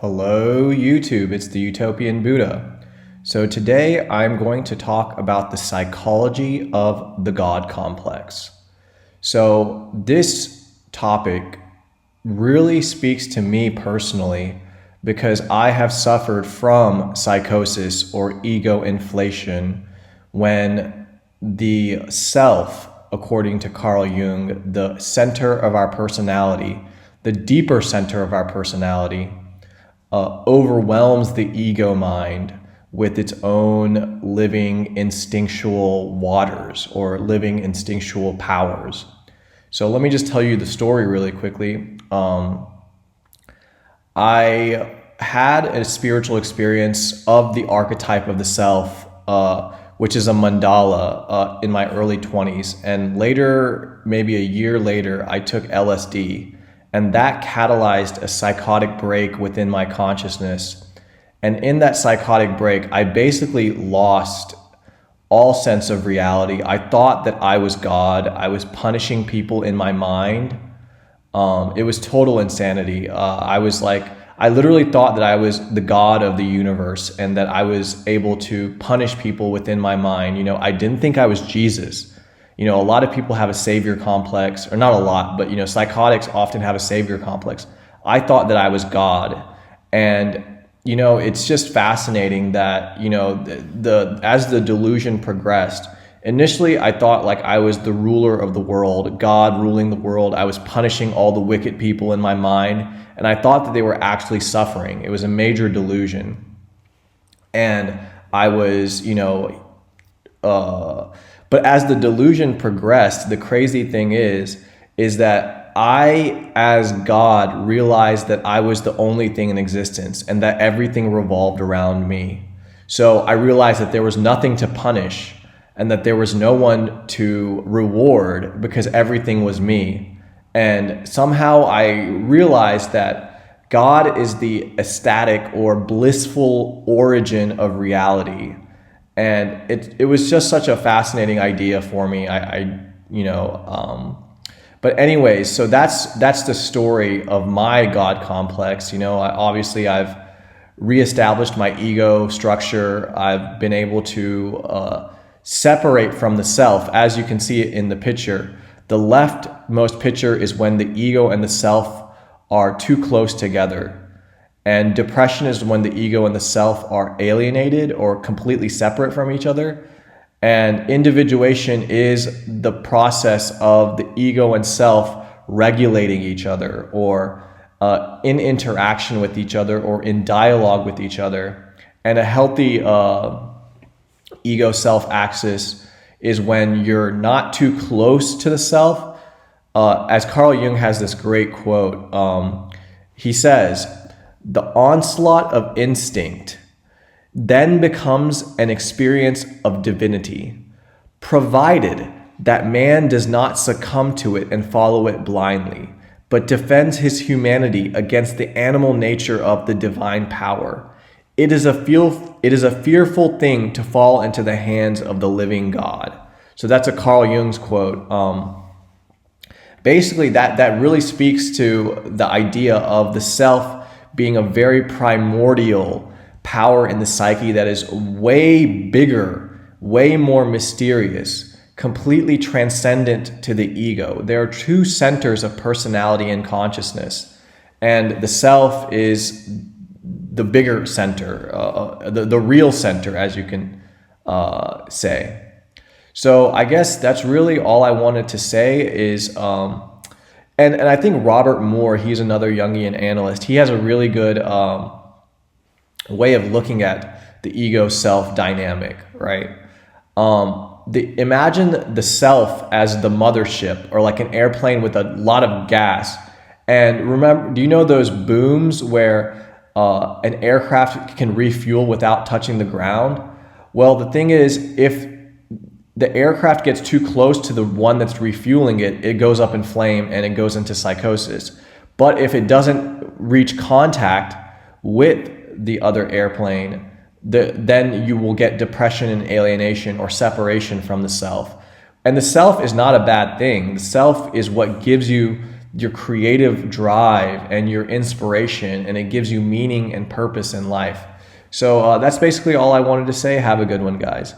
Hello YouTube, it's the Utopian Buddha. So today I'm going to talk about the psychology of the God complex. So this topic really speaks to me personally because I have suffered from psychosis or ego inflation when the self, according to Carl Jung, the center of our personality, the deeper center of our personality, overwhelms the ego mind with its own living instinctual waters or living instinctual powers. So let me just tell you the story really quickly. I had a spiritual experience of the archetype of the self, which is a mandala, in my early 20s. And later, maybe a year later, I took LSD. And that catalyzed a psychotic break within my consciousness. And in that psychotic break, I basically lost all sense of reality. I thought that I was God. I was punishing people in my mind. It was total insanity. I literally thought that I was the God of the universe and that I was able to punish people within my mind. I didn't think I was Jesus. A lot of people have a savior complex, or not a lot, but psychotics often have a savior complex. I thought that I was God. And it's just fascinating that as the delusion progressed, initially I thought like I was the ruler of the world, God ruling the world. I was punishing all the wicked people in my mind, and I thought that they were actually suffering. It was a major delusion. And I was, but as the delusion progressed, the crazy thing is that I, as God, realized that I was the only thing in existence and that everything revolved around me. So I realized that there was nothing to punish and that there was no one to reward because everything was me. And somehow I realized that God is the ecstatic or blissful origin of reality. And it was just such a fascinating idea for me. But anyways, so that's the story of my God complex. I've reestablished my ego structure. I've been able to separate from the self, as you can see it in the picture. The leftmost picture is when the ego and the self are too close together. And depression is when the ego and the self are alienated or completely separate from each other. And individuation is the process of the ego and self regulating each other, or in interaction with each other, or in dialogue with each other. And a healthy ego-self axis is when you're not too close to the self. As Carl Jung has this great quote, he says, "The onslaught of instinct then becomes an experience of divinity, provided that man does not succumb to it and follow it blindly, but defends his humanity against the animal nature of the divine power. It is a fearful thing to fall into the hands of the living God." So that's a Carl Jung's quote. Basically, that really speaks to the idea of the self being a very primordial power in the psyche that is way bigger, way more mysterious, completely transcendent to the ego. There are two centers of personality and consciousness, and the self is the bigger center, the real center, as you can say. So I guess that's really all I wanted to say is, and I think Robert Moore, he's another Jungian analyst. He has a really good way of looking at the ego-self dynamic, right? Imagine the self as the mothership, or like an airplane with a lot of gas. And remember, do you know those booms where an aircraft can refuel without touching the ground? Well, the thing is, if the aircraft gets too close to the one that's refueling it, it goes up in flame and it goes into psychosis. But if it doesn't reach contact with the other airplane, then you will get depression and alienation or separation from the self. And the self is not a bad thing. The self is what gives you your creative drive and your inspiration, and it gives you meaning and purpose in life. So that's basically all I wanted to say. Have a good one, guys.